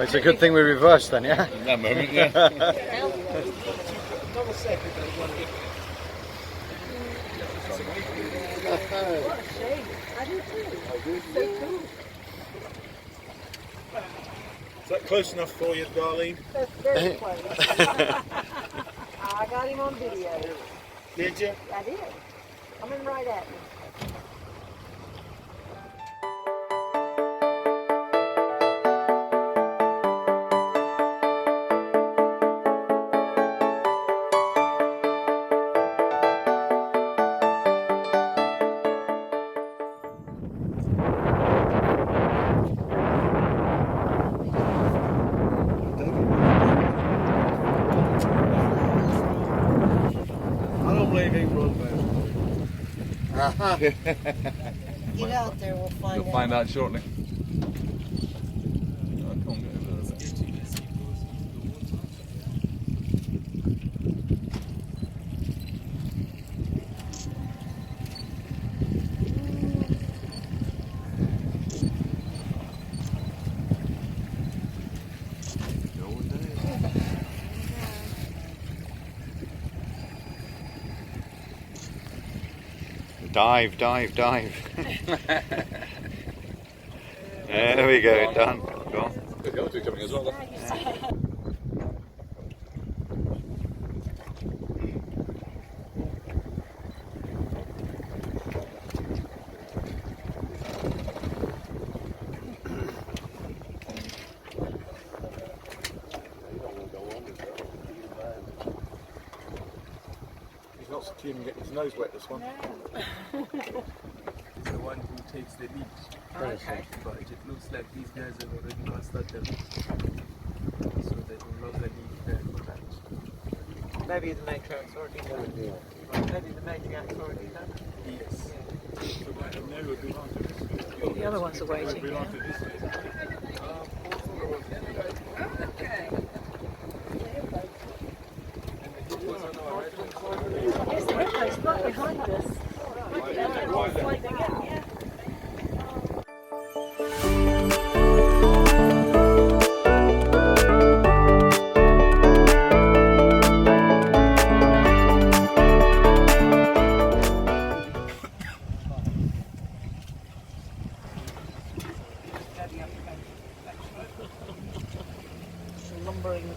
It's a good thing we reversed then, yeah? In that moment, yeah. Is that close enough for you, Darlene? That's very close. I got him on video. Did you? I did. Coming right at me. Get out there, we'll find out. You'll find out shortly. Dive, dive, dive. There we go, done. Go on. The other two coming as well. He's not even getting his nose wet, this one. It's the one who takes the lead. Okay. But it looks like these guys have already mastered the lead. So they will not lead there for that. Maybe the matriarch's already done. Maybe the matriarch's already done. Yes. The other ones are waiting. Yeah. Yes, the airplane's right behind us. Lumbering.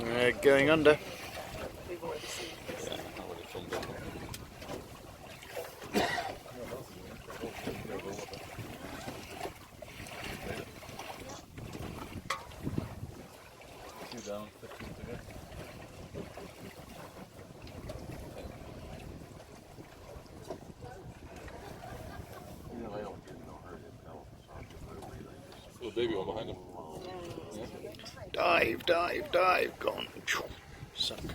We're going under. The baby one behind him. Dive, dive, dive, gone. Sunk.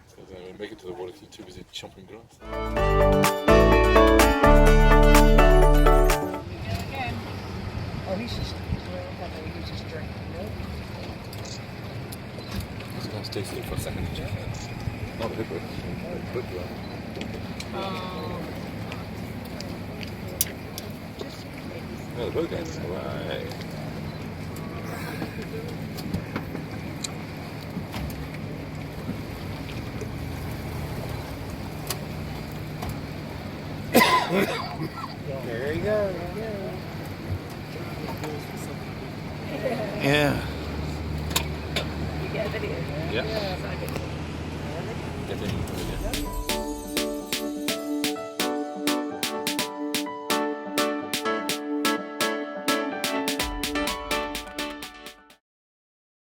So they make it to the water, he's too busy chomping grass. Oh, he's just drinking. This guy's tasting it for a second. Not a hippo. Yeah, the boat game. Right. There you go. Yeah. You get a video? Yeah. Get in.